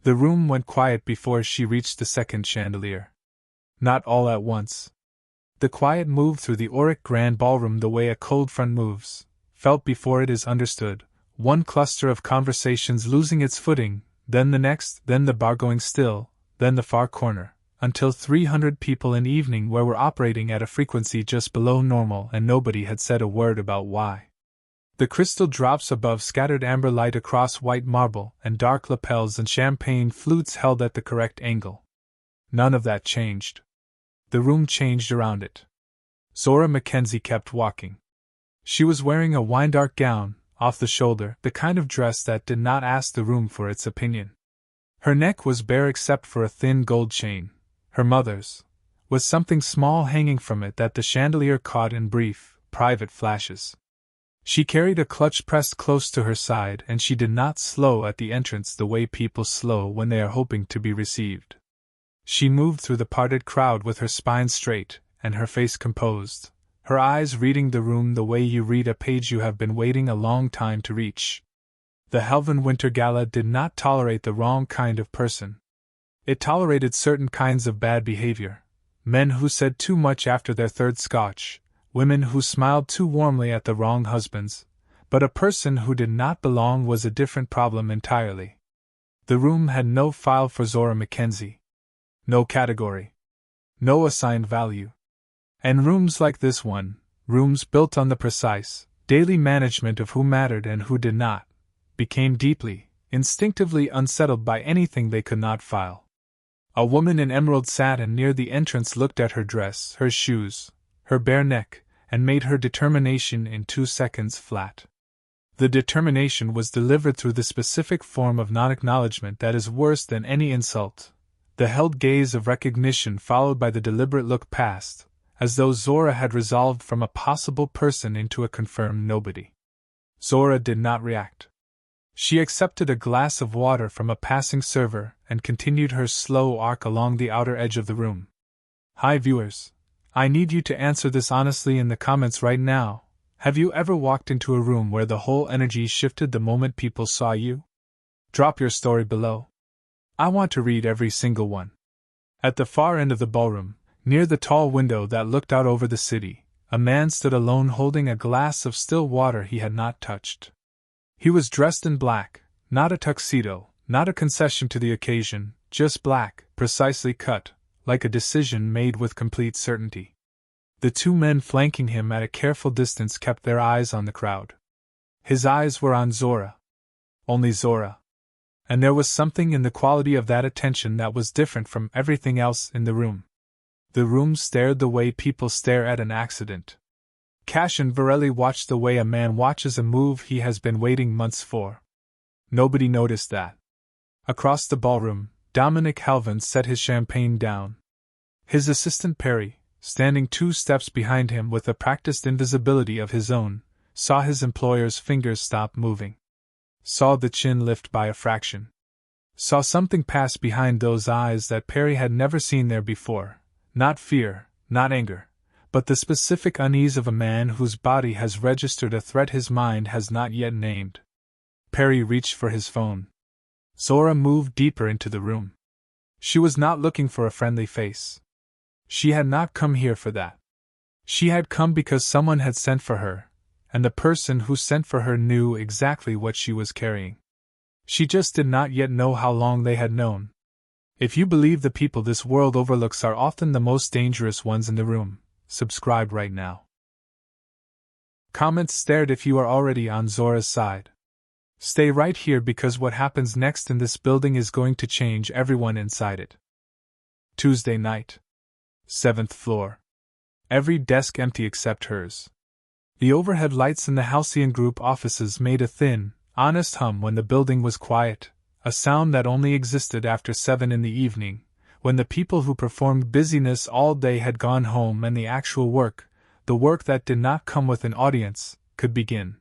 The room went quiet before she reached the second chandelier. Not all at once. The quiet moved through the auric grand ballroom the way a cold front moves, felt before it is understood, one cluster of conversations losing its footing, then the next, then the bar going still, then the far corner, until 300 people in evening wear were operating at a frequency just below normal and nobody had said a word about why. The crystal drops above scattered amber light across white marble, and dark lapels and champagne flutes held at the correct angle. None of that changed. The room changed around it. Zora Mackenzie kept walking. She was wearing a wine-dark gown, off the shoulder, the kind of dress that did not ask the room for its opinion. Her neck was bare except for a thin gold chain, her mother's, with something small hanging from it that the chandelier caught in brief, private flashes. She carried a clutch pressed close to her side, and she did not slow at the entrance the way people slow when they are hoping to be received. She moved through the parted crowd with her spine straight, and her face composed, her eyes reading the room the way you read a page you have been waiting a long time to reach. The Helvan Winter Gala did not tolerate the wrong kind of person. It tolerated certain kinds of bad behavior, men who said too much after their third scotch, women who smiled too warmly at the wrong husbands, but a person who did not belong was a different problem entirely. The room had no file for Zora Mackenzie. No category. No assigned value. And rooms like this one, rooms built on the precise, daily management of who mattered and who did not, became deeply, instinctively unsettled by anything they could not file. A woman in emerald satin near the entrance looked at her dress, her shoes, her bare neck, and made her determination in 2 seconds flat. The determination was delivered through the specific form of non-acknowledgement that is worse than any insult, the held gaze of recognition followed by the deliberate look past, as though Zora had resolved from a possible person into a confirmed nobody. Zora did not react. She accepted a glass of water from a passing server and continued her slow arc along the outer edge of the room. Hi viewers, I need you to answer this honestly in the comments right now. Have you ever walked into a room where the whole energy shifted the moment people saw you? Drop your story below. I want to read every single one. At the far end of the ballroom, near the tall window that looked out over the city, a man stood alone holding a glass of still water he had not touched. He was dressed in black, not a tuxedo, not a concession to the occasion, just black, precisely cut, like a decision made with complete certainty. The 2 men flanking him at a careful distance kept their eyes on the crowd. His eyes were on Zora. Only Zora. And there was something in the quality of that attention that was different from everything else in the room. The room stared the way people stare at an accident. Cash and Varelli watched the way a man watches a move he has been waiting months for. Nobody noticed that. Across the ballroom, Dominic Helvan set his champagne down. His assistant Perry, standing 2 steps behind him with a practiced invisibility of his own, saw his employer's fingers stop moving. Saw the chin lift by a fraction. Saw something pass behind those eyes that Perry had never seen there before. Not fear, not anger, but the specific unease of a man whose body has registered a threat his mind has not yet named. Perry reached for his phone. Zora moved deeper into the room. She was not looking for a friendly face. She had not come here for that. She had come because someone had sent for her, and the person who sent for her knew exactly what she was carrying. She just did not yet know how long they had known. If you believe the people this world overlooks are often the most dangerous ones in the room, subscribe right now. Comments stared if you are already on Zora's side. Stay right here because what happens next in this building is going to change everyone inside it. Tuesday night. 7th floor. Every desk empty except hers. The overhead lights in the Halcyon Group offices made a thin, honest hum when the building was quiet, a sound that only existed after 7 in the evening, when the people who performed busyness all day had gone home and the actual work, the work that did not come with an audience, could begin.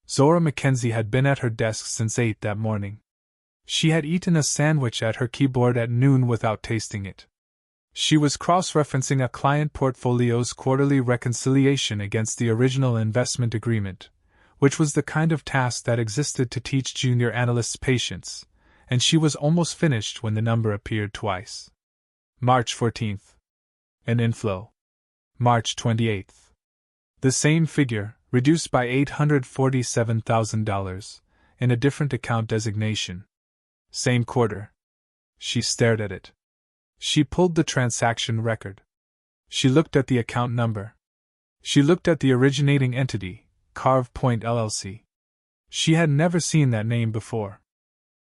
Zora Mackenzie had been at her desk since 8 that morning. She had eaten a sandwich at her keyboard at noon without tasting it. She was cross-referencing a client portfolio's quarterly reconciliation against the original investment agreement, which was the kind of task that existed to teach junior analysts patience, and she was almost finished when the number appeared twice. March 14th. An inflow. March 28th. The same figure, reduced by $847,000, in a different account designation. Same quarter. She stared at it. She pulled the transaction record. She looked at the account number. She looked at the originating entity, Carve Point LLC. She had never seen that name before.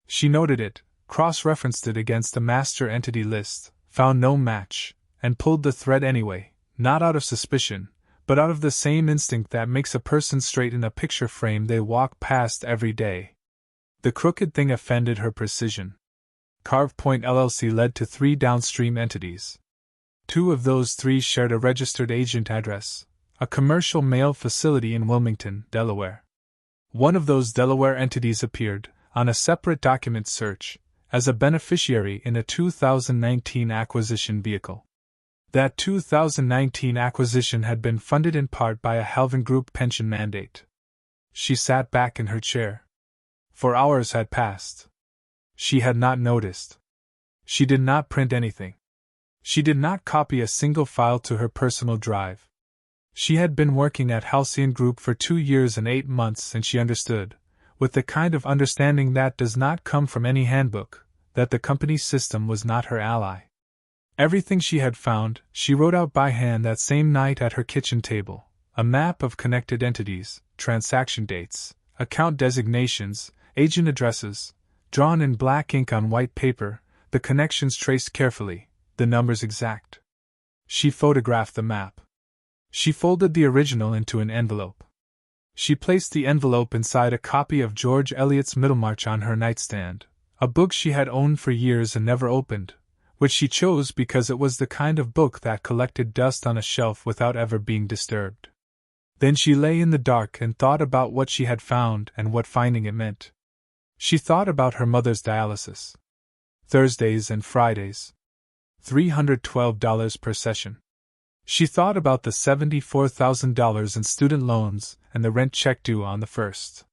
She noted it, cross-referenced it against the master entity list, found no match, and pulled the thread anyway, not out of suspicion, but out of the same instinct that makes a person straighten a picture frame they walk past every day. The crooked thing offended her precision. Carve Point LLC led to 3 downstream entities. 2 of those 3 shared a registered agent address, a commercial mail facility in Wilmington, Delaware. One of those Delaware entities appeared, on a separate document search, as a beneficiary in a 2019 acquisition vehicle. That 2019 acquisition had been funded in part by a Halvin Group pension mandate. She sat back in her chair. For hours had passed. She had not noticed. She did not print anything. She did not copy a single file to her personal drive. She had been working at Halcyon Group for 2 years and 8 months, and she understood, with the kind of understanding that does not come from any handbook, that the company's system was not her ally. Everything she had found, she wrote out by hand that same night at her kitchen table, a map of connected entities, transaction dates, account designations, agent addresses, drawn in black ink on white paper, the connections traced carefully, the numbers exact. She photographed the map. She folded the original into an envelope. She placed the envelope inside a copy of George Eliot's Middlemarch on her nightstand, a book she had owned for years and never opened, which she chose because it was the kind of book that collected dust on a shelf without ever being disturbed. Then she lay in the dark and thought about what she had found and what finding it meant. She thought about her mother's dialysis. Thursdays and Fridays. $312 per session. She thought about the $74,000 in student loans and the rent check due on the 1st.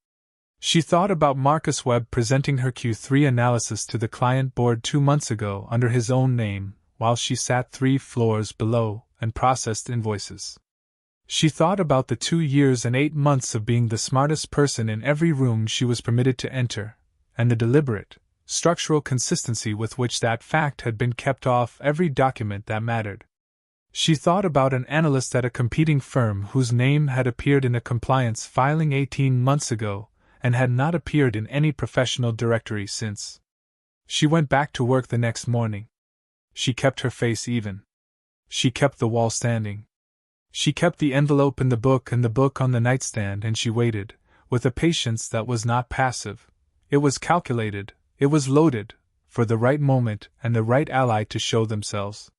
She thought about Marcus Webb presenting her Q3 analysis to the client board 2 months ago under his own name, while she sat 3 floors below and processed invoices. She thought about the 2 years and 8 months of being the smartest person in every room she was permitted to enter, and the deliberate, structural consistency with which that fact had been kept off every document that mattered. She thought about an analyst at a competing firm whose name had appeared in a compliance filing 18 months ago, and had not appeared in any professional directory since. She went back to work the next morning. She kept her face even. She kept the wall standing. She kept the envelope in the book and the book on the nightstand, and she waited, with a patience that was not passive. It was calculated, it was loaded, for the right moment and the right ally to show themselves.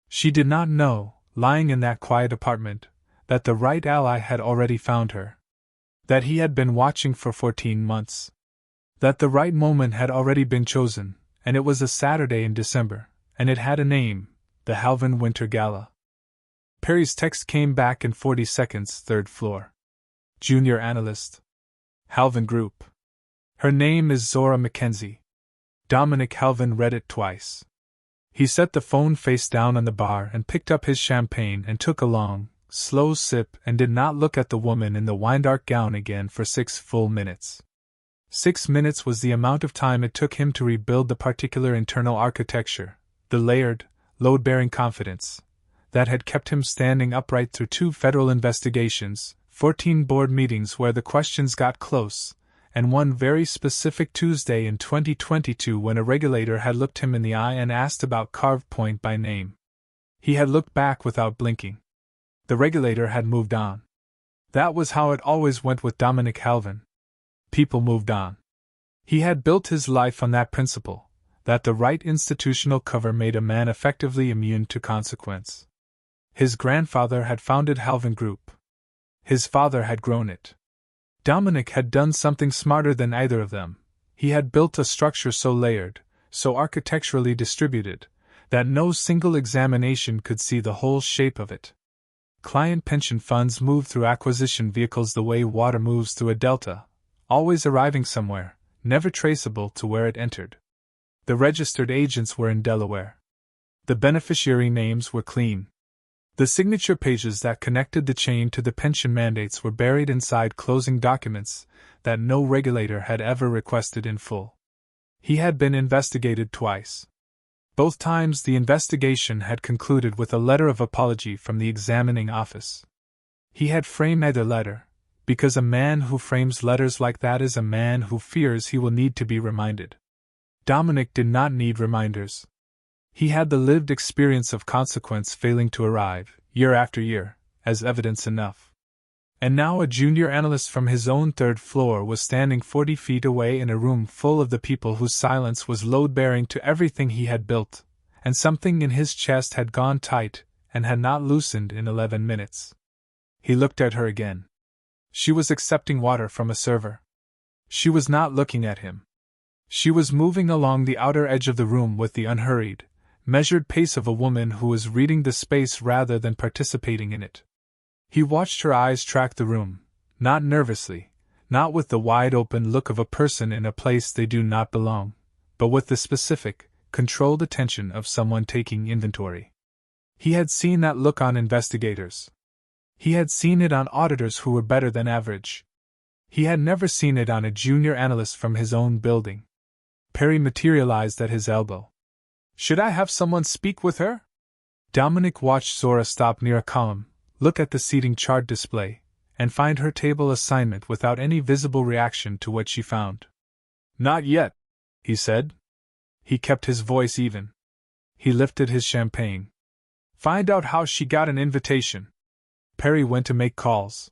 She did not know, lying in that quiet apartment, that the right ally had already found her. That he had been watching for 14 months. That the right moment had already been chosen, and it was a Saturday in December, and it had a name, the Halvin Winter Gala. Perry's text came back in 40 seconds, 3rd floor. Junior analyst. Halvin Group. Her name is Zora Mackenzie. Dominic Halvin read it twice. He set the phone face down on the bar and picked up his champagne and took a long, slow sip and did not look at the woman in the wine-dark gown again for 6 full minutes. 6 minutes was the amount of time it took him to rebuild the particular internal architecture, the layered, load-bearing confidence, that had kept him standing upright through 2 federal investigations, 14 board meetings where the questions got close, and one very specific Tuesday in 2022 when a regulator had looked him in the eye and asked about Carve Point by name. He had looked back without blinking. The regulator had moved on. That was how it always went with Dominic Halvin. People moved on. He had built his life on that principle, that the right institutional cover made a man effectively immune to consequence. His grandfather had founded Halvin Group. His father had grown it. Dominic had done something smarter than either of them. He had built a structure so layered, so architecturally distributed, that no single examination could see the whole shape of it. Client pension funds move through acquisition vehicles the way water moves through a delta, always arriving somewhere, never traceable to where it entered. The registered agents were in Delaware. The beneficiary names were clean. The signature pages that connected the chain to the pension mandates were buried inside closing documents that no regulator had ever requested in full. He had been investigated twice. Both times the investigation had concluded with a letter of apology from the examining office. He had framed the letter, because a man who frames letters like that is a man who fears he will need to be reminded. Dominic did not need reminders. He had the lived experience of consequence failing to arrive, year after year, as evidence enough. And now a junior analyst from his own third floor was standing 40 feet away in a room full of the people whose silence was load-bearing to everything he had built, and something in his chest had gone tight and had not loosened in 11 minutes. He looked at her again. She was accepting water from a server. She was not looking at him. She was moving along the outer edge of the room with the unhurried, measured pace of a woman who was reading the space rather than participating in it. He watched her eyes track the room, not nervously, not with the wide-open look of a person in a place they do not belong, but with the specific, controlled attention of someone taking inventory. He had seen that look on investigators. He had seen it on auditors who were better than average. He had never seen it on a junior analyst from his own building. Perry materialized at his elbow. "Should I have someone speak with her?" Dominic watched Zora stop near a column, look at the seating chart display, and find her table assignment without any visible reaction to what she found. "Not yet," he said. He kept his voice even. He lifted his champagne. "Find out how she got an invitation." Perry went to make calls.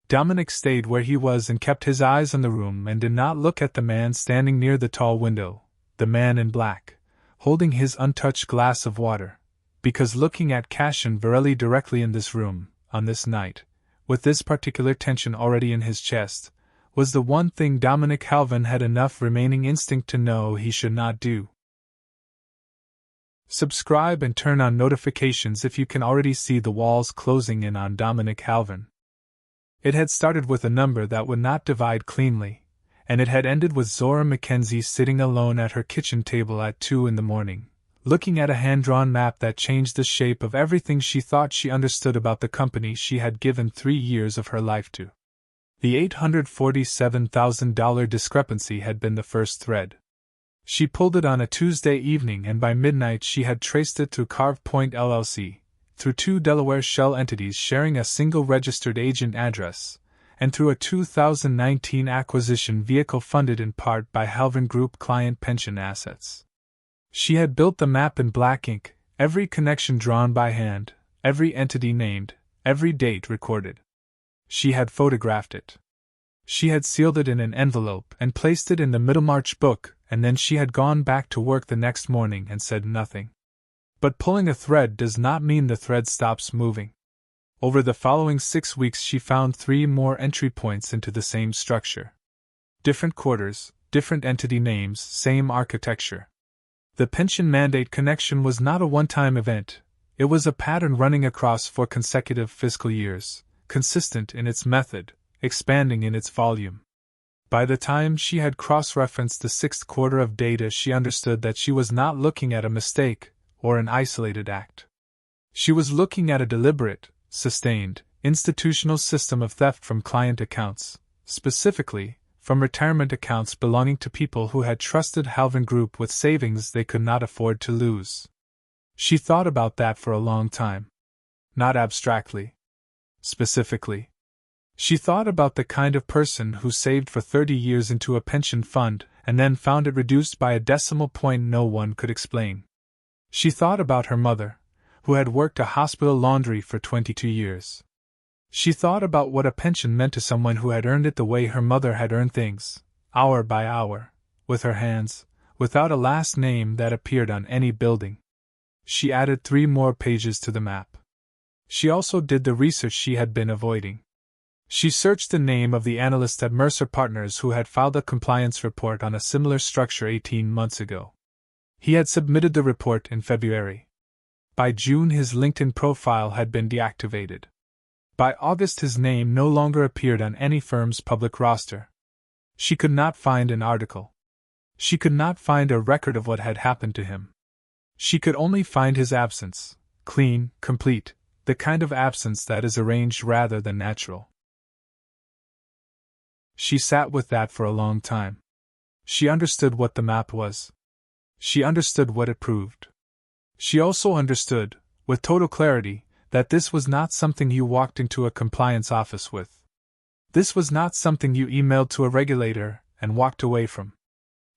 Dominic stayed where he was and kept his eyes on the room and did not look at the man standing near the tall window, the man in black, holding his untouched glass of water, because looking at Cash and Varelli directly in this room, on this night, with this particular tension already in his chest, was the one thing Dominic Halvan had enough remaining instinct to know he should not do. Subscribe and turn on notifications if you can already see the walls closing in on Dominic Halvan. It had started with a number that would not divide cleanly, and it had ended with Zora Mackenzie sitting alone at her kitchen table at 2 in the morning, looking at a hand-drawn map that changed the shape of everything she thought she understood about the company she had given 3 years of her life to. The $847,000 discrepancy had been the first thread. She pulled it on a Tuesday evening, and by midnight she had traced it through Carve Point LLC, through 2 Delaware shell entities sharing a single registered agent address, and through a 2019 acquisition vehicle funded in part by Halvan Group client pension assets. She had built the map in black ink, every connection drawn by hand, every entity named, every date recorded. She had photographed it. She had sealed it in an envelope and placed it in the Middlemarch book, and then she had gone back to work the next morning and said nothing. But pulling a thread does not mean the thread stops moving. Over the following 6 weeks she found 3 more entry points into the same structure. Different quarters, different entity names, same architecture. The pension mandate connection was not a one-time event, it was a pattern running across 4 consecutive fiscal years, consistent in its method, expanding in its volume. By the time she had cross-referenced the 6th quarter of data, she understood that she was not looking at a mistake or an isolated act. She was looking at a deliberate, sustained, institutional system of theft from client accounts, specifically, from retirement accounts belonging to people who had trusted Halvan Group with savings they could not afford to lose. She thought about that for a long time. Not abstractly. Specifically. She thought about the kind of person who saved for 30 years into a pension fund and then found it reduced by a decimal point no one could explain. She thought about her mother, who had worked a hospital laundry for 22 years. She thought about what a pension meant to someone who had earned it the way her mother had earned things, hour by hour, with her hands, without a last name that appeared on any building. She added 3 more pages to the map. She also did the research she had been avoiding. She searched the name of the analyst at Mercer Partners who had filed a compliance report on a similar structure 18 months ago. He had submitted the report in February. By June his LinkedIn profile had been deactivated. By August his name no longer appeared on any firm's public roster. She could not find an article. She could not find a record of what had happened to him. She could only find his absence, clean, complete, the kind of absence that is arranged rather than natural. She sat with that for a long time. She understood what the map was. She understood what it proved. She also understood, with total clarity, that this was not something you walked into a compliance office with. This was not something you emailed to a regulator and walked away from.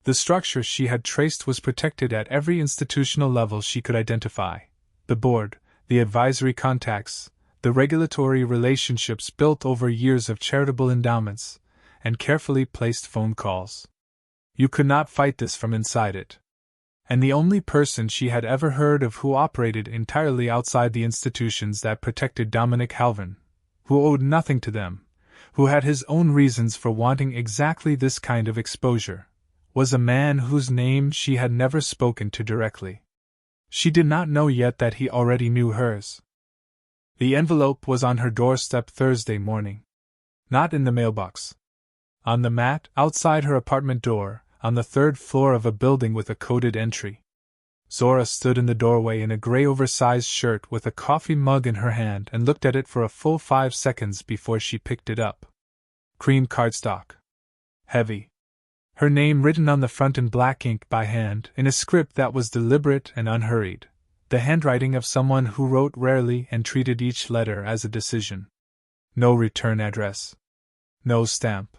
The structure she had traced was protected at every institutional level she could identify: the board, the advisory contacts, the regulatory relationships built over years of charitable endowments, and carefully placed phone calls. You could not fight this from inside it. And the only person she had ever heard of who operated entirely outside the institutions that protected Dominic Halvin, who owed nothing to them, who had his own reasons for wanting exactly this kind of exposure, was a man whose name she had never spoken to directly. She did not know yet that he already knew hers. The envelope was on her doorstep Thursday morning. Not in the mailbox. On the mat, outside her apartment door, on the third floor of a building with a coded entry. Zora stood in the doorway in a gray oversized shirt with a coffee mug in her hand and looked at it for a full 5 seconds before she picked it up. Cream cardstock. Heavy. Her name written on the front in black ink by hand, in a script that was deliberate and unhurried, the handwriting of someone who wrote rarely and treated each letter as a decision. No return address. No stamp.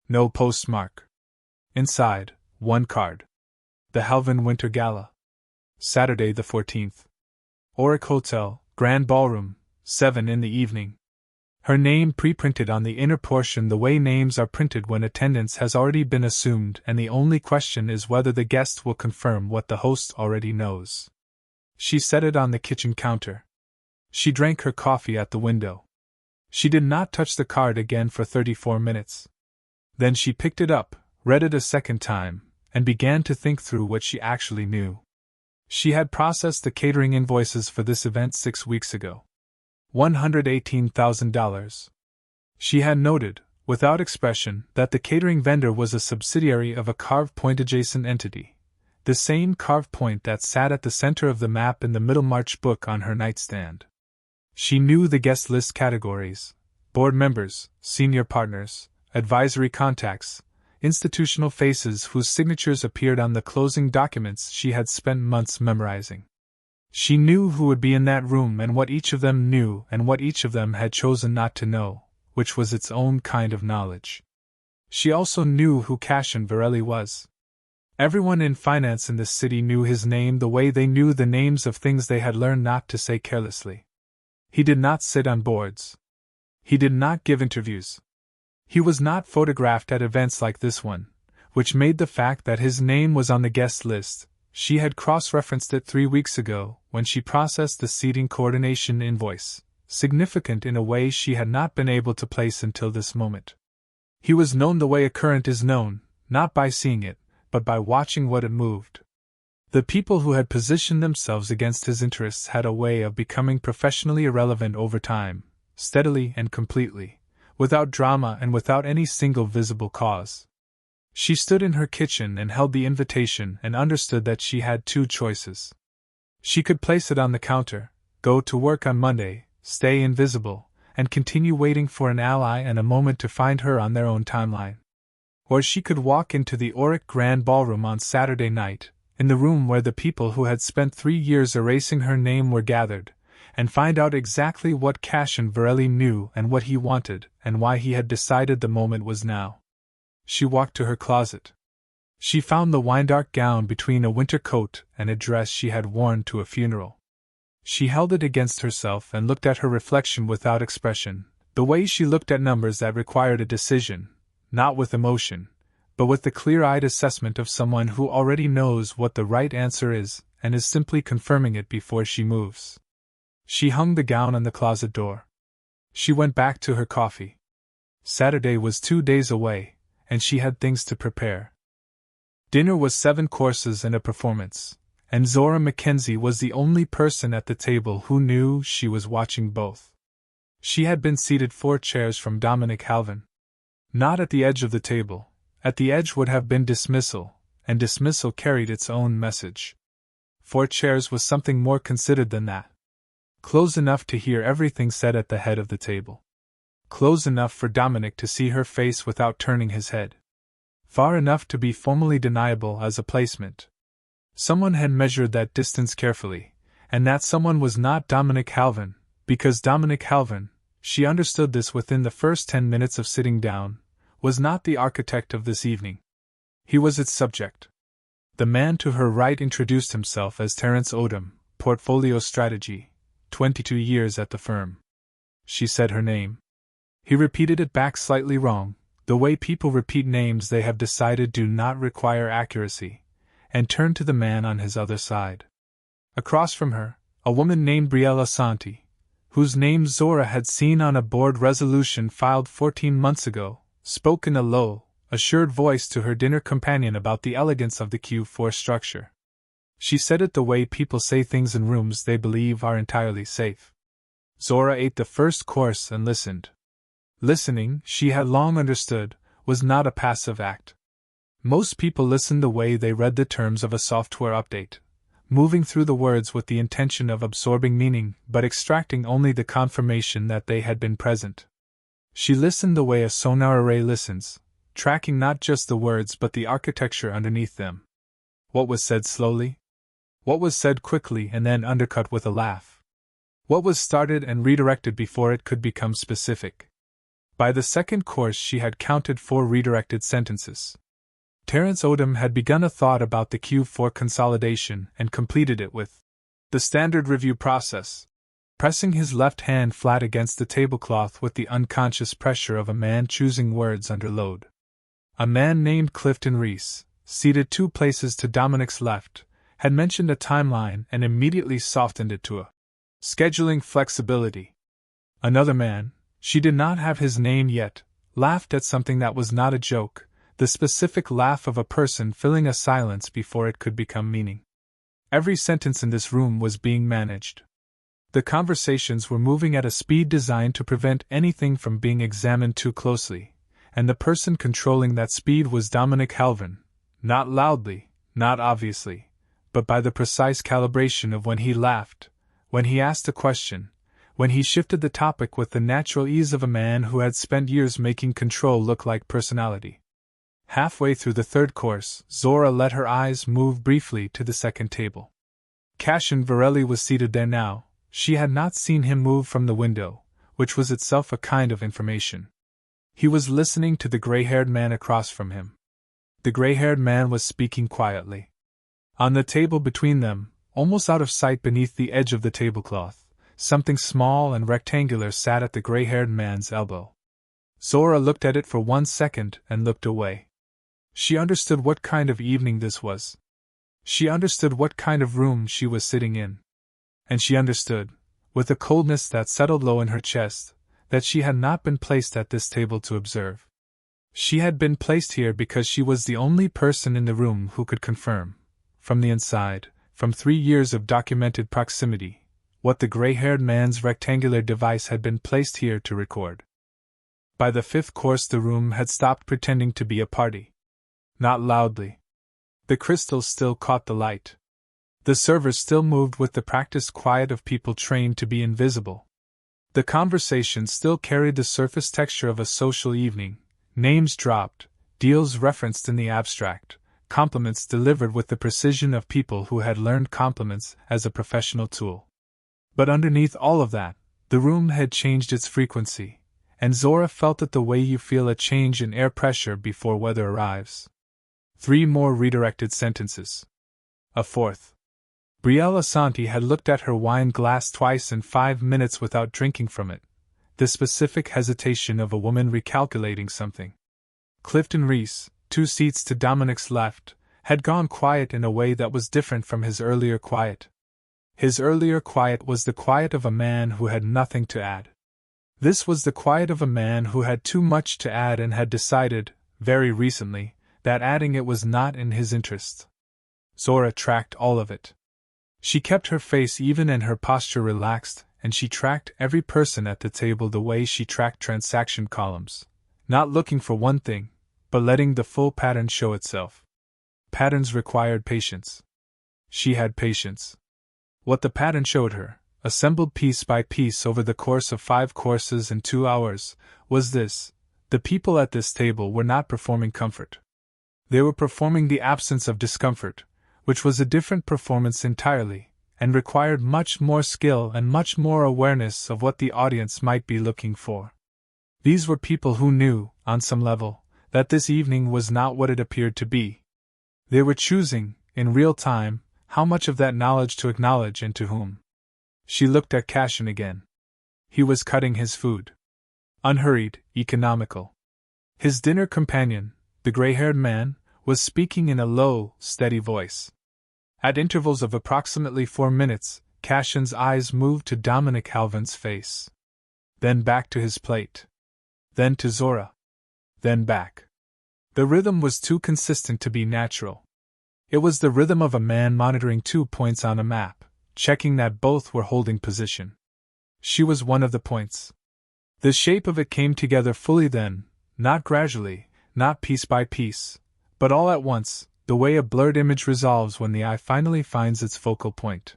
No postmark. Inside, one card. The Halvin Winter Gala. Saturday the 14th. Auric Hotel, Grand Ballroom, 7 in the evening. Her name pre-printed on the inner portion the way names are printed when attendance has already been assumed and the only question is whether the guest will confirm what the host already knows. She set it on the kitchen counter. She drank her coffee at the window. She did not touch the card again for 34 minutes. Then she picked it up, read it a second time, and began to think through what she actually knew. She had processed the catering invoices for this event 6 weeks ago. $118,000. She had noted, without expression, that the catering vendor was a subsidiary of a carved point adjacent entity, the same carved point that sat at the center of the map in the Middlemarch book on her nightstand. She knew the guest list categories: board members, senior partners, advisory contacts, institutional faces whose signatures appeared on the closing documents she had spent months memorizing. She knew who would be in that room and what each of them knew and what each of them had chosen not to know, which was its own kind of knowledge. She also knew who Cashin Varelli was. Everyone in finance in the city knew his name the way they knew the names of things they had learned not to say carelessly. He did not sit on boards. He did not give interviews. He was not photographed at events like this one, which made the fact that his name was on the guest list. She had cross-referenced it 3 weeks ago, when she processed the seating coordination invoice, significant in a way she had not been able to place until this moment. He was known the way a current is known, not by seeing it, but by watching what it moved. The people who had positioned themselves against his interests had a way of becoming professionally irrelevant over time, steadily and completely, without drama and without any single visible cause. She stood in her kitchen and held the invitation and understood that she had 2 choices. She could place it on the counter, go to work on Monday, stay invisible, and continue waiting for an ally and a moment to find her on their own timeline. Or she could walk into the Auric Grand Ballroom on Saturday night, in the room where the people who had spent 3 years erasing her name were gathered, and find out exactly what Cashin Varelli knew and what he wanted, and why he had decided the moment was now. She walked to her closet. She found the wine-dark gown between a winter coat and a dress she had worn to a funeral. She held it against herself and looked at her reflection without expression, the way she looked at numbers that required a decision, not with emotion, but with the clear-eyed assessment of someone who already knows what the right answer is and is simply confirming it before she moves. She hung the gown on the closet door. She went back to her coffee. Saturday was 2 days away, and she had things to prepare. Dinner was 7 courses and a performance, and Zora Mackenzie was the only person at the table who knew she was watching both. She had been seated 4 chairs from Dominic Halvin. Not at the edge of the table. At the edge would have been dismissal, and dismissal carried its own message. 4 chairs was something more considered than that. Close enough to hear everything said at the head of the table. Close enough for Dominic to see her face without turning his head. Far enough to be formally deniable as a placement. Someone had measured that distance carefully, and that someone was not Dominic Halvin, because Dominic Halvin, she understood this within the first 10 minutes of sitting down, was not the architect of this evening. He was its subject. The man to her right introduced himself as Terence Odom, Portfolio Strategy, 22 years at the firm. She said her name. He repeated it back slightly wrong, the way people repeat names they have decided do not require accuracy, and turned to the man on his other side. Across from her, a woman named Briella Santi, whose name Zora had seen on a board resolution filed 14 months ago, spoke in a low, assured voice to her dinner companion about the elegance of the Q4 structure. She said it the way people say things in rooms they believe are entirely safe. Zora ate the first course and listened. Listening, she had long understood, was not a passive act. Most people listened the way they read the terms of a software update, moving through the words with the intention of absorbing meaning but extracting only the confirmation that they had been present. She listened the way a sonar array listens, tracking not just the words but the architecture underneath them. What was said slowly? What was said quickly and then undercut with a laugh? What was started and redirected before it could become specific? By the second course she had counted 4 redirected sentences. Terence Odom had begun a thought about the Q4 consolidation and completed it with the standard review process, pressing his left hand flat against the tablecloth with the unconscious pressure of a man choosing words under load. A man named Clifton Reese, seated 2 places to Dominic's left, had mentioned a timeline and immediately softened it to a scheduling flexibility. Another man, she did not have his name yet, laughed at something that was not a joke, the specific laugh of a person filling a silence before it could become meaning. Every sentence in this room was being managed. The conversations were moving at a speed designed to prevent anything from being examined too closely, and the person controlling that speed was Dominic Halvin, not loudly, not obviously, but by the precise calibration of when he laughed, when he asked a question, when he shifted the topic with the natural ease of a man who had spent years making control look like personality. Halfway through the third course, Zora let her eyes move briefly to the second table. Cassian Varelli was seated there now. She had not seen him move from the window, which was itself a kind of information. He was listening to the gray-haired man across from him. The gray-haired man was speaking quietly. On the table between them, almost out of sight beneath the edge of the tablecloth, something small and rectangular sat at the gray-haired man's elbow. Zora looked at it for 1 second and looked away. She understood what kind of evening this was. She understood what kind of room she was sitting in. And she understood, with a coldness that settled low in her chest, that she had not been placed at this table to observe. She had been placed here because she was the only person in the room who could confirm, from the inside, from 3 years of documented proximity, what the gray-haired man's rectangular device had been placed here to record. By the 5th course the room had stopped pretending to be a party. Not loudly. The crystals still caught the light. The servers still moved with the practiced quiet of people trained to be invisible. The conversation still carried the surface texture of a social evening, names dropped, deals referenced in the abstract, compliments delivered with the precision of people who had learned compliments as a professional tool. But underneath all of that, the room had changed its frequency, and Zora felt it the way you feel a change in air pressure before weather arrives. 3 more redirected sentences. A 4th. Briella Santi had looked at her wine glass twice in 5 minutes without drinking from it, the specific hesitation of a woman recalculating something. Clifton Reese, 2 seats to Dominic's left, had gone quiet in a way that was different from his earlier quiet. His earlier quiet was the quiet of a man who had nothing to add. This was the quiet of a man who had too much to add and had decided, very recently, that adding it was not in his interest. Zora tracked all of it. She kept her face even and her posture relaxed, and she tracked every person at the table the way she tracked transaction columns, not looking for one thing, but letting the full pattern show itself. Patterns required patience. She had patience. What the pattern showed her, assembled piece by piece over the course of 5 courses and 2 hours, was this: the people at this table were not performing comfort. They were performing the absence of discomfort, which was a different performance entirely, and required much more skill and much more awareness of what the audience might be looking for. These were people who knew, on some level, that this evening was not what it appeared to be. They were choosing, in real time, how much of that knowledge to acknowledge and to whom. She looked at Cashin again. He was cutting his food. Unhurried, economical. His dinner companion, the gray-haired man, was speaking in a low, steady voice. At intervals of approximately 4 minutes, Cashin's eyes moved to Dominic Halvan's face. Then back to his plate. Then to Zora. Then back. The rhythm was too consistent to be natural. It was the rhythm of a man monitoring 2 points on a map, checking that both were holding position. She was one of the points. The shape of it came together fully then, not gradually, not piece by piece, but all at once, the way a blurred image resolves when the eye finally finds its focal point.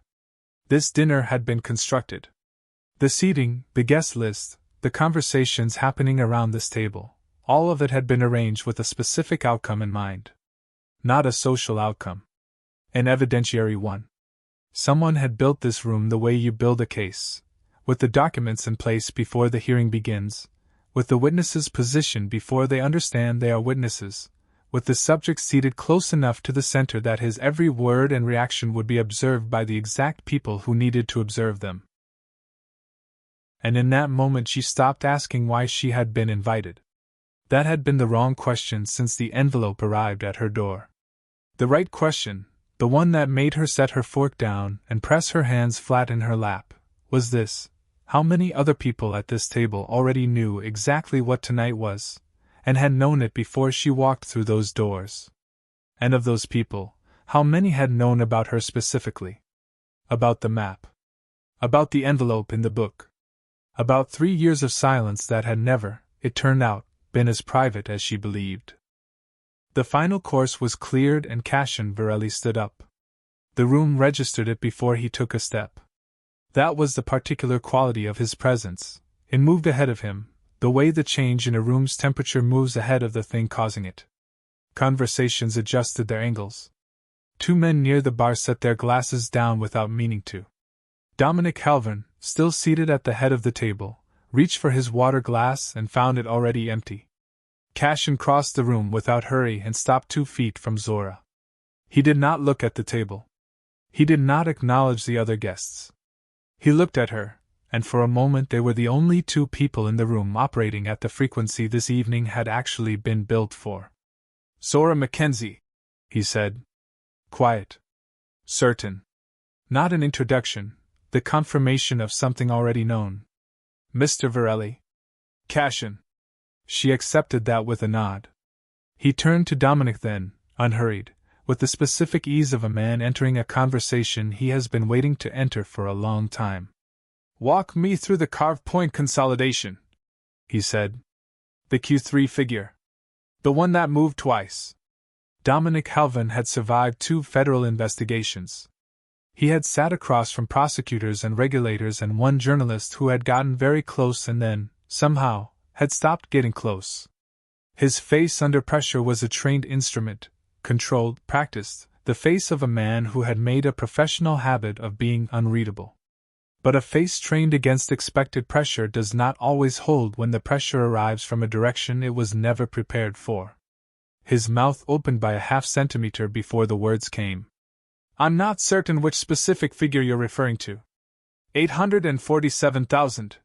This dinner had been constructed. The seating, the guest list, the conversations happening around this table, all of it had been arranged with a specific outcome in mind. Not a social outcome. An evidentiary one. Someone had built this room the way you build a case, with the documents in place before the hearing begins, with the witnesses positioned before they understand they are witnesses, with the subject seated close enough to the center that his every word and reaction would be observed by the exact people who needed to observe them. And in that moment she stopped asking why she had been invited. That had been the wrong question since the envelope arrived at her door. The right question, the one that made her set her fork down and press her hands flat in her lap, was this: how many other people at this table already knew exactly what tonight was, and had known it before she walked through those doors? And of those people, how many had known about her specifically? About the map. About the envelope in the book. About 3 years of silence that had never, it turned out, been as private as she believed. The final course was cleared and Cashin Varelli stood up. The room registered it before he took a step. That was the particular quality of his presence. It moved ahead of him, the way the change in a room's temperature moves ahead of the thing causing it. Conversations adjusted their angles. 2 men near the bar set their glasses down without meaning to. Dominic Halvan, still seated at the head of the table, reached for his water glass and found it already empty. Cashin crossed the room without hurry and stopped 2 feet from Zora. He did not look at the table. He did not acknowledge the other guests. He looked at her, and for a moment they were the only 2 people in the room operating at the frequency this evening had actually been built for. Zora Mackenzie, he said. Quiet. Certain. Not an introduction, the confirmation of something already known. Mr. Varelli. Cashin. She accepted that with a nod. He turned to Dominic then, unhurried, with the specific ease of a man entering a conversation he has been waiting to enter for a long time. Walk me through the carved point consolidation, he said. The Q3 figure. The one that moved twice. Dominic Halvan had survived 2 federal investigations. He had sat across from prosecutors and regulators and one journalist who had gotten very close and then, somehow, had stopped getting close. His face under pressure was a trained instrument, controlled, practiced, the face of a man who had made a professional habit of being unreadable. But a face trained against expected pressure does not always hold when the pressure arrives from a direction it was never prepared for. His mouth opened by a half centimeter before the words came. I'm not certain which specific figure you're referring to. 847,000,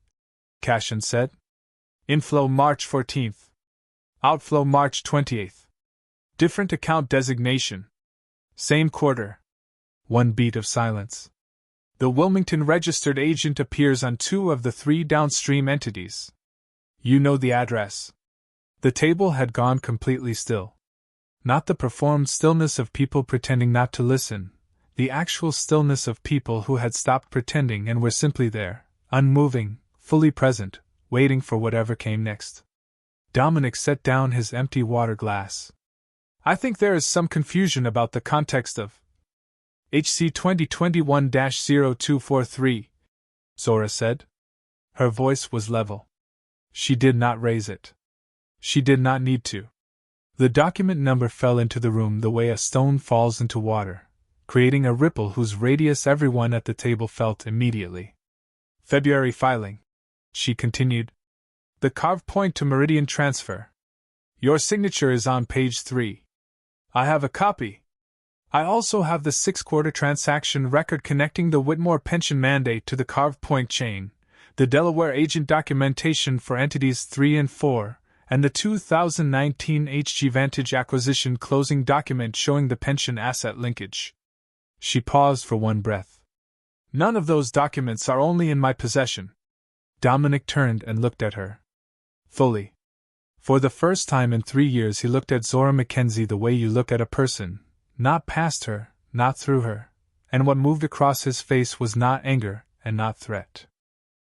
Cashin said. Inflow March 14th. Outflow March 28th. Different account designation. Same quarter. 1 beat of silence. The Wilmington registered agent appears on 2 of the 3 downstream entities. You know the address. The table had gone completely still. Not the performed stillness of people pretending not to listen, the actual stillness of people who had stopped pretending and were simply there, unmoving, fully present, waiting for whatever came next. Dominic set down his empty water glass. I think there is some confusion about the context of HC 2021-0243, Zora said. Her voice was level. She did not raise it. She did not need to. The document number fell into the room the way a stone falls into water, creating a ripple whose radius everyone at the table felt immediately. February filing, she continued. The carved point to Meridian transfer. Your signature is on page 3. I have a copy. I also have the 6-quarter transaction record connecting the Whitmore pension mandate to the carved point chain, the Delaware agent documentation for entities 3 and 4, and the 2019 HG Vantage acquisition closing document showing the pension asset linkage. She paused for one breath. None of those documents are only in my possession. Dominic turned and looked at her. Fully. For the first time in 3 years he looked at Zora Mackenzie the way you look at a person, not past her, not through her, and what moved across his face was not anger and not threat.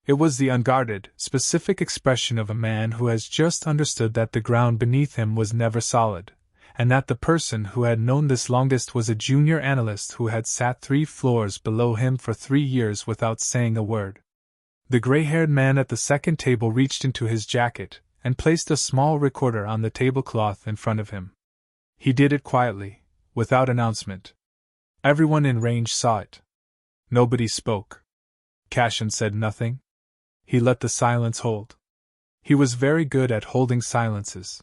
It was the unguarded, specific expression of a man who has just understood that the ground beneath him was never solid, and that the person who had known this longest was a junior analyst who had sat 3 floors below him for 3 years without saying a word. The gray-haired man at the second table reached into his jacket and placed a small recorder on the tablecloth in front of him. He did it quietly, without announcement. Everyone in range saw it. Nobody spoke. Cashin said nothing. He let the silence hold. He was very good at holding silences.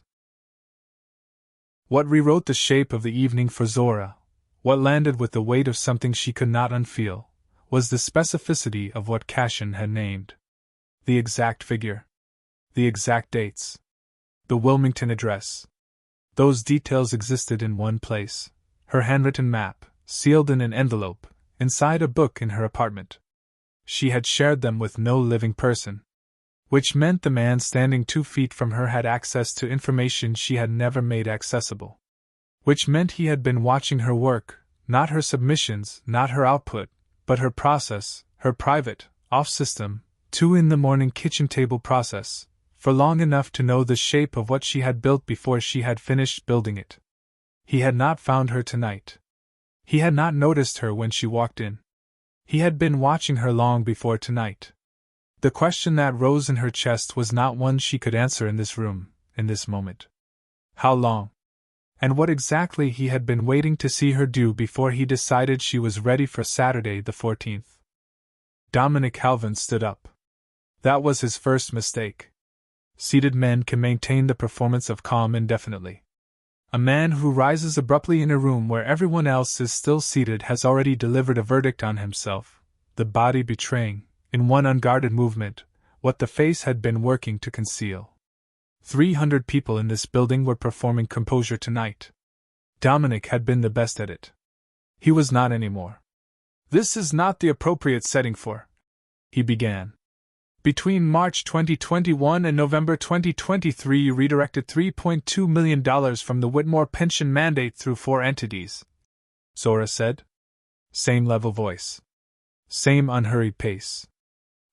What rewrote the shape of the evening for Zora, what landed with the weight of something she could not unfeel, was the specificity of what Cashin had named. The exact figure. The exact dates. The Wilmington address. Those details existed in one place, her handwritten map, sealed in an envelope, inside a book in her apartment. She had shared them with no living person. Which meant the man standing 2 feet from her had access to information she had never made accessible. Which meant he had been watching her work, not her submissions, not her output, but her process, her private, off-system, 2 in-the-morning kitchen table process, for long enough to know the shape of what she had built before she had finished building it. He had not found her tonight. He had not noticed her when she walked in. He had been watching her long before tonight. The question that rose in her chest was not one she could answer in this room, in this moment. How long? And what exactly he had been waiting to see her do before he decided she was ready for Saturday the 14th. Dominic Halvin stood up. That was his first mistake. Seated men can maintain the performance of calm indefinitely. A man who rises abruptly in a room where everyone else is still seated has already delivered a verdict on himself, the body betraying, in one unguarded movement, what the face had been working to conceal. 300 people in this building were performing composure tonight. Dominic had been the best at it. He was not anymore. This is not the appropriate setting for, he began. Between March 2021 and November 2023 you redirected $3.2 million from the Whitmore pension mandate through 4 entities, Zora said. Same level voice. Same unhurried pace.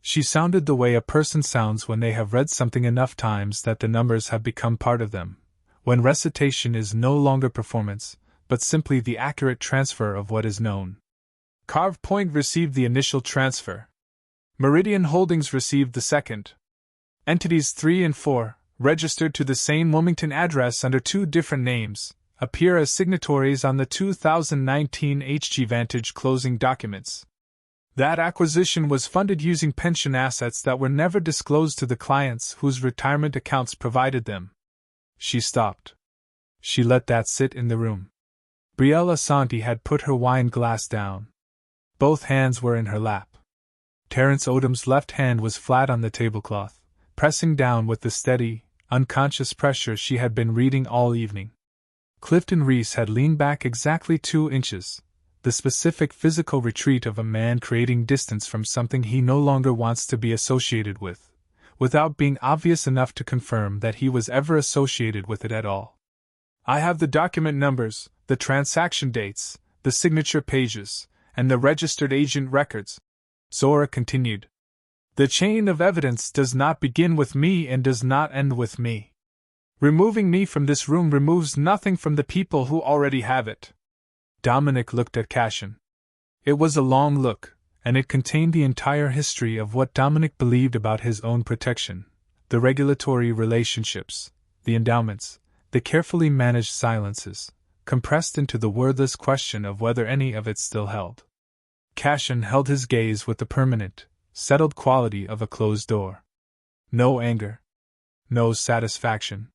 She sounded the way a person sounds when they have read something enough times that the numbers have become part of them, when recitation is no longer performance, but simply the accurate transfer of what is known. Carved Point received the initial transfer. Meridian Holdings received the second. Entities 3 and 4, registered to the same Wilmington address under 2 different names, appear as signatories on the 2019 HG Vantage closing documents. That acquisition was funded using pension assets that were never disclosed to the clients whose retirement accounts provided them. She stopped. She let that sit in the room. Brielle Asante had put her wine glass down. Both hands were in her lap. Terence Odom's left hand was flat on the tablecloth, pressing down with the steady, unconscious pressure she had been reading all evening. Clifton Reese had leaned back exactly 2 inches, the specific physical retreat of a man creating distance from something he no longer wants to be associated with, without being obvious enough to confirm that he was ever associated with it at all. I have the document numbers, the transaction dates, the signature pages, and the registered agent records, Zora continued. The chain of evidence does not begin with me and does not end with me. Removing me from this room removes nothing from the people who already have it. Dominic looked at Cashin. It was a long look, and it contained the entire history of what Dominic believed about his own protection, the regulatory relationships, the endowments, the carefully managed silences, compressed into the wordless question of whether any of it still held. Cashin held his gaze with the permanent, settled quality of a closed door. No anger. No satisfaction.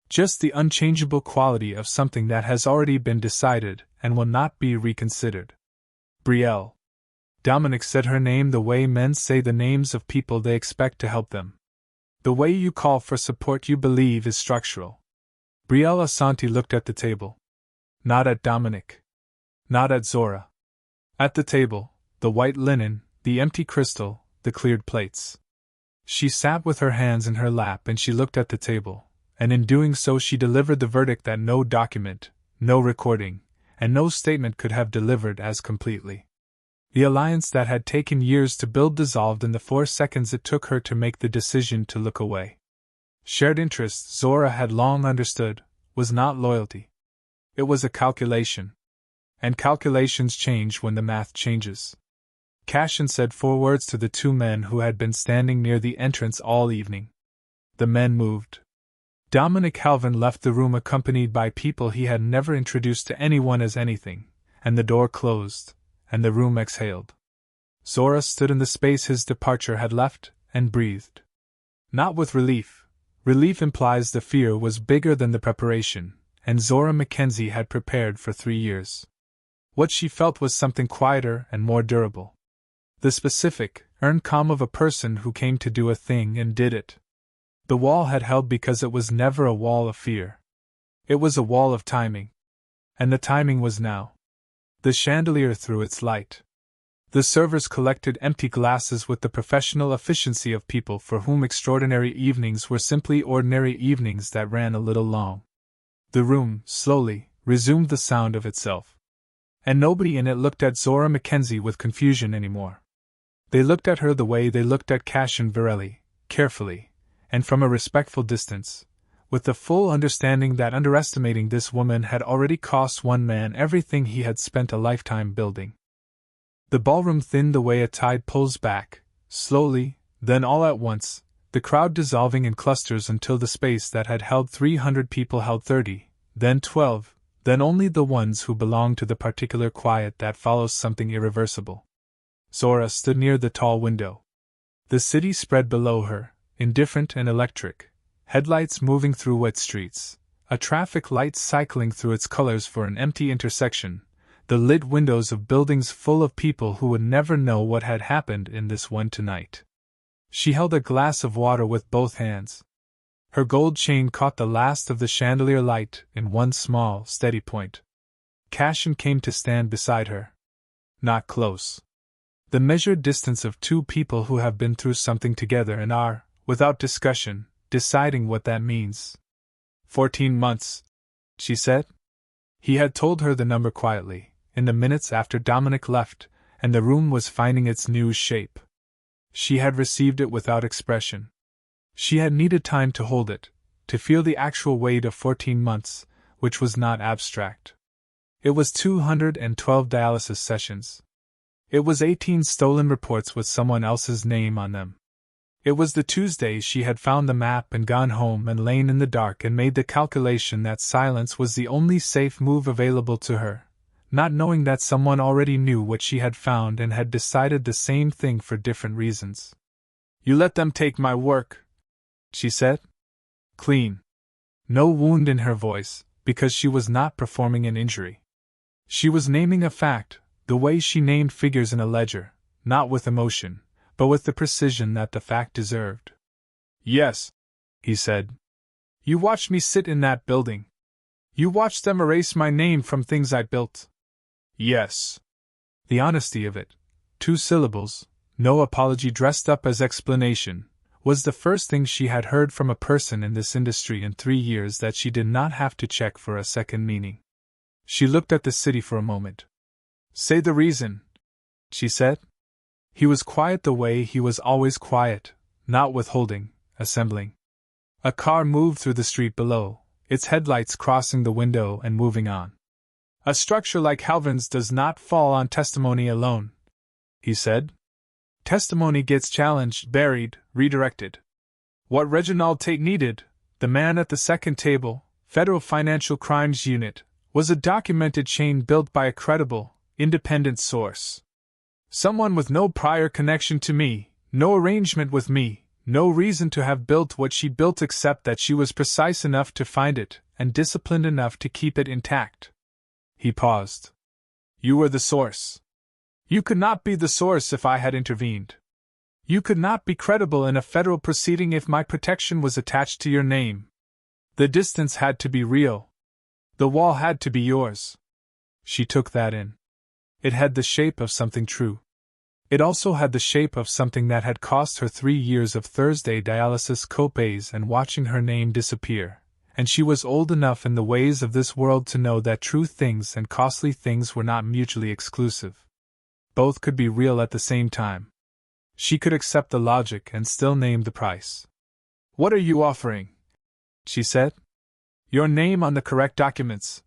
Just the unchangeable quality of something that has already been decided and will not be reconsidered. Brielle. Dominic said her name the way men say the names of people they expect to help them. The way you call for support you believe is structural. Brielle Asante looked at the table. Not at Dominic. Not at Zora. At the table, the white linen, the empty crystal, the cleared plates. She sat with her hands in her lap and she looked at the table, and in doing so she delivered the verdict that no document, no recording, and no statement could have delivered as completely. The alliance that had taken years to build dissolved in the 4 seconds it took her to make the decision to look away. Shared interest, Zora had long understood, was not loyalty. It was a calculation. And calculations change when the math changes. Cashin said 4 words to the 2 men who had been standing near the entrance all evening. The men moved. Dominic Halvin left the room accompanied by people he had never introduced to anyone as anything, and the door closed, and the room exhaled. Zora stood in the space his departure had left, and breathed. Not with relief. Relief implies the fear was bigger than the preparation, and Zora Mackenzie had prepared for 3 years. What she felt was something quieter and more durable. The specific, earned calm of a person who came to do a thing and did it. The wall had held because it was never a wall of fear. It was a wall of timing. And the timing was now. The chandelier threw its light. The servers collected empty glasses with the professional efficiency of people for whom extraordinary evenings were simply ordinary evenings that ran a little long. The room, slowly, resumed the sound of itself. And nobody in it looked at Zora Mackenzie with confusion anymore. They looked at her the way they looked at Cashin Varelli, carefully, and from a respectful distance, with the full understanding that underestimating this woman had already cost one man everything he had spent a lifetime building. The ballroom thinned the way a tide pulls back, slowly, then all at once, the crowd dissolving in clusters until the space that had held 300 people held 30, then 12, then only the ones who belonged to the particular quiet that follows something irreversible. Zora stood near the tall window. The city spread below her, indifferent and electric, headlights moving through wet streets, a traffic light cycling through its colors for an empty intersection, the lit windows of buildings full of people who would never know what had happened in this one tonight. She held a glass of water with both hands. Her gold chain caught the last of the chandelier light in one small, steady point. Cashin came to stand beside her. Not close. The measured distance of 2 people who have been through something together and are, without discussion, deciding what that means. 14 months, she said. He had told her the number quietly, in the minutes after Dominic left, and the room was finding its new shape. She had received it without expression. She had needed time to hold it, to feel the actual weight of 14 months, which was not abstract. It was 212 dialysis sessions. It was 18 stolen reports with someone else's name on them. It was the Tuesday she had found the map and gone home and lain in the dark and made the calculation that silence was the only safe move available to her, not knowing that someone already knew what she had found and had decided the same thing for different reasons. "You let them take my work," she said. Clean. No wound in her voice, because she was not performing an injury. She was naming a fact, the way she named figures in a ledger, not with emotion, but with the precision that the fact deserved. "Yes," he said. "You watched me sit in that building. You watched them erase my name from things I built." "Yes." The honesty of it, 2 syllables, no apology dressed up as explanation, was the first thing she had heard from a person in this industry in 3 years that she did not have to check for a second meaning. She looked at the city for a moment. "Say the reason," she said. He was quiet the way he was always quiet, not withholding, assembling. A car moved through the street below, its headlights crossing the window and moving on. A structure like Halvin's does not fall on testimony alone, he said. Testimony gets challenged, buried, redirected. What Reginald Tate needed, the man at the second table, Federal Financial Crimes Unit, was a documented chain built by a credible, independent source. Someone with no prior connection to me, no arrangement with me, no reason to have built what she built except that she was precise enough to find it and disciplined enough to keep it intact. He paused. You were the source. You could not be the source if I had intervened. You could not be credible in a federal proceeding if my protection was attached to your name. The distance had to be real. The wall had to be yours. She took that in. It had the shape of something true. It also had the shape of something that had cost her 3 years of Thursday dialysis copays and watching her name disappear, and she was old enough in the ways of this world to know that true things and costly things were not mutually exclusive. Both could be real at the same time. She could accept the logic and still name the price. What are you offering? She said. Your name on the correct documents,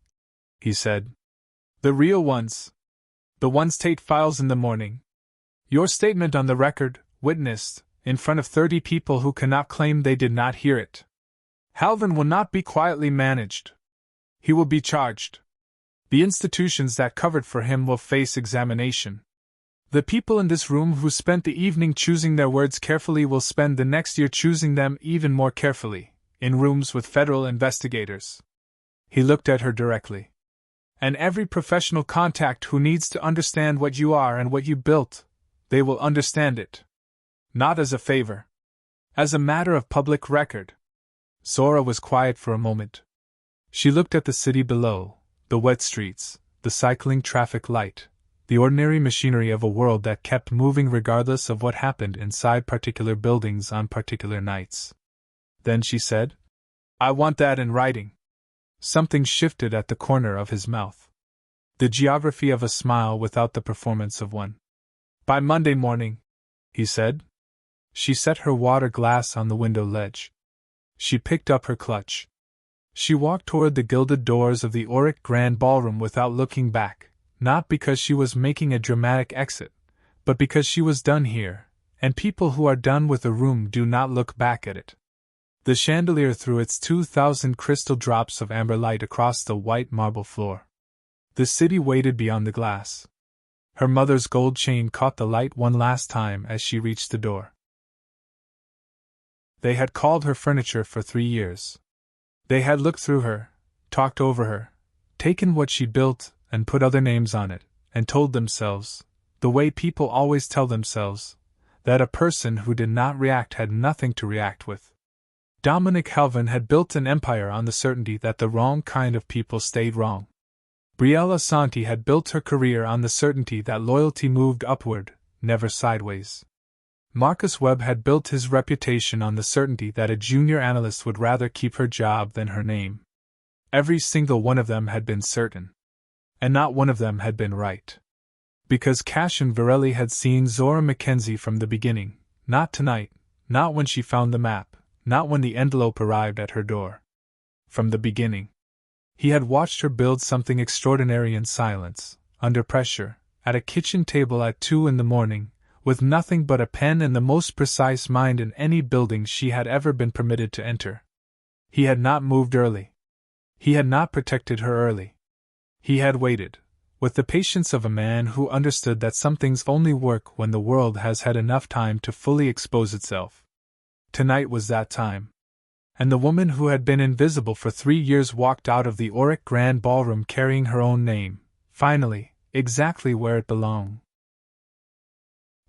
he said. The real ones. The ones Tate files in the morning. Your statement on the record, witnessed, in front of 30 people who cannot claim they did not hear it. Halvin will not be quietly managed. He will be charged. The institutions that covered for him will face examination. The people in this room who spent the evening choosing their words carefully will spend the next year choosing them even more carefully, in rooms with federal investigators. He looked at her directly. And every professional contact who needs to understand what you are and what you built, they will understand it. Not as a favor. As a matter of public record. Zora was quiet for a moment. She looked at the city below, the wet streets, the cycling traffic light, the ordinary machinery of a world that kept moving regardless of what happened inside particular buildings on particular nights. Then she said, I want that in writing. Something shifted at the corner of his mouth. The geography of a smile without the performance of one. By Monday morning, he said. She set her water glass on the window ledge. She picked up her clutch. She walked toward the gilded doors of the Auric Grand Ballroom without looking back, not because she was making a dramatic exit, but because she was done here, and people who are done with a room do not look back at it. The chandelier threw its 2,000 crystal drops of amber light across the white marble floor. The city waited beyond the glass. Her mother's gold chain caught the light one last time as she reached the door. They had called her furniture for 3 years. They had looked through her, talked over her, taken what she built and put other names on it, and told themselves, the way people always tell themselves, that a person who did not react had nothing to react with. Dominic Halvin had built an empire on the certainty that the wrong kind of people stayed wrong. Briella Santi had built her career on the certainty that loyalty moved upward, never sideways. Marcus Webb had built his reputation on the certainty that a junior analyst would rather keep her job than her name. Every single one of them had been certain. And not one of them had been right. Because Cashin Varelli had seen Zora Mackenzie from the beginning, not tonight, not when she found the map, not when the envelope arrived at her door. From the beginning. He had watched her build something extraordinary in silence, under pressure, at a kitchen table at 2 a.m, with nothing but a pen and the most precise mind in any building she had ever been permitted to enter. He had not moved early. He had not protected her early. He had waited, with the patience of a man who understood that some things only work when the world has had enough time to fully expose itself. Tonight was that time. And the woman who had been invisible for 3 years walked out of the Auric Grand Ballroom carrying her own name, finally, exactly where it belonged.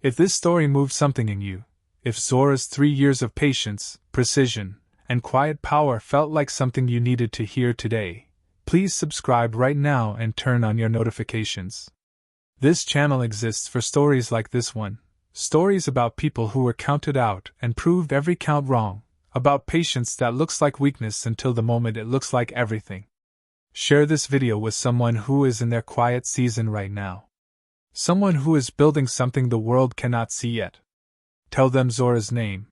If this story moved something in you, if Zora's 3 years of patience, precision, and quiet power felt like something you needed to hear today, please subscribe right now and turn on your notifications. This channel exists for stories like this one, stories about people who were counted out and proved every count wrong, about patience that looks like weakness until the moment it looks like everything. Share this video with someone who is in their quiet season right now. Someone who is building something the world cannot see yet. Tell them Zora's name,